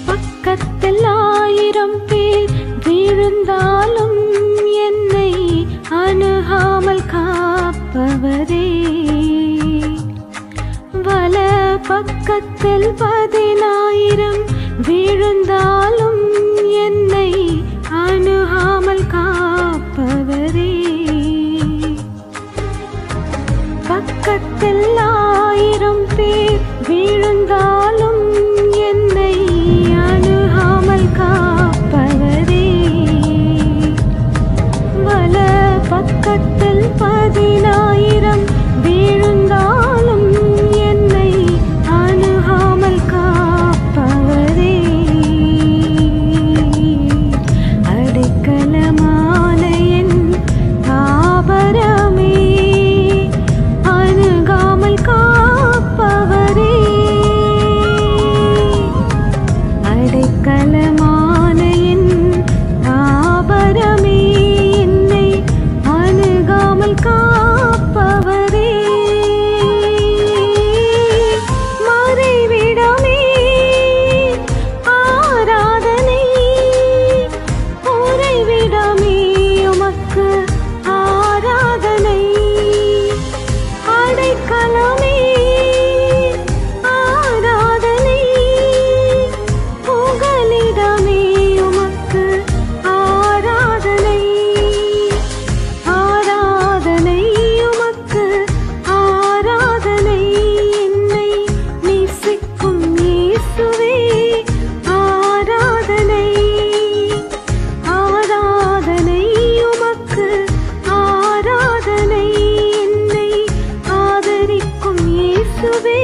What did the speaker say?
பக்கத்தில் 1000 பேர் விழுந்தாலும் என்னை அணுகாமல் காப்பவரே, வல பக்கத்தில் 10,000 விழுந்தாலும் என்னை அணுகாமல் காப்பவரே, பக்கத்தில் 1000 பேர் விழுந்தாலும் என்னை அணுகாமல் காப்பவரே, வல பக்கத்தில் 10,000 விழுந்தாலும் என்னை அணுகாமல் காப்பவரே, அடைக்கலமான என் தாபரமே, அணுகாமல் காப்பவரே, அடைக்கலமான என் தாபரமே, என்னை அணுகாமல் காப்பவரே, மறைவிடமே ஆராதனை, உறைவிடமே உமக்கு ஆராதனை, அடைக்கலமே ஆராதனை, புகலிடமே உமக்கு ஆராதனை, ஆராதனை உமக்கு ஆராதனை, என்னை நேசிக்கும் இயேசுவே ஆராதனை, ஆராதனை உமக்கு ஆராதனை, என்னை ஆதரிக்கும் இயேசுவே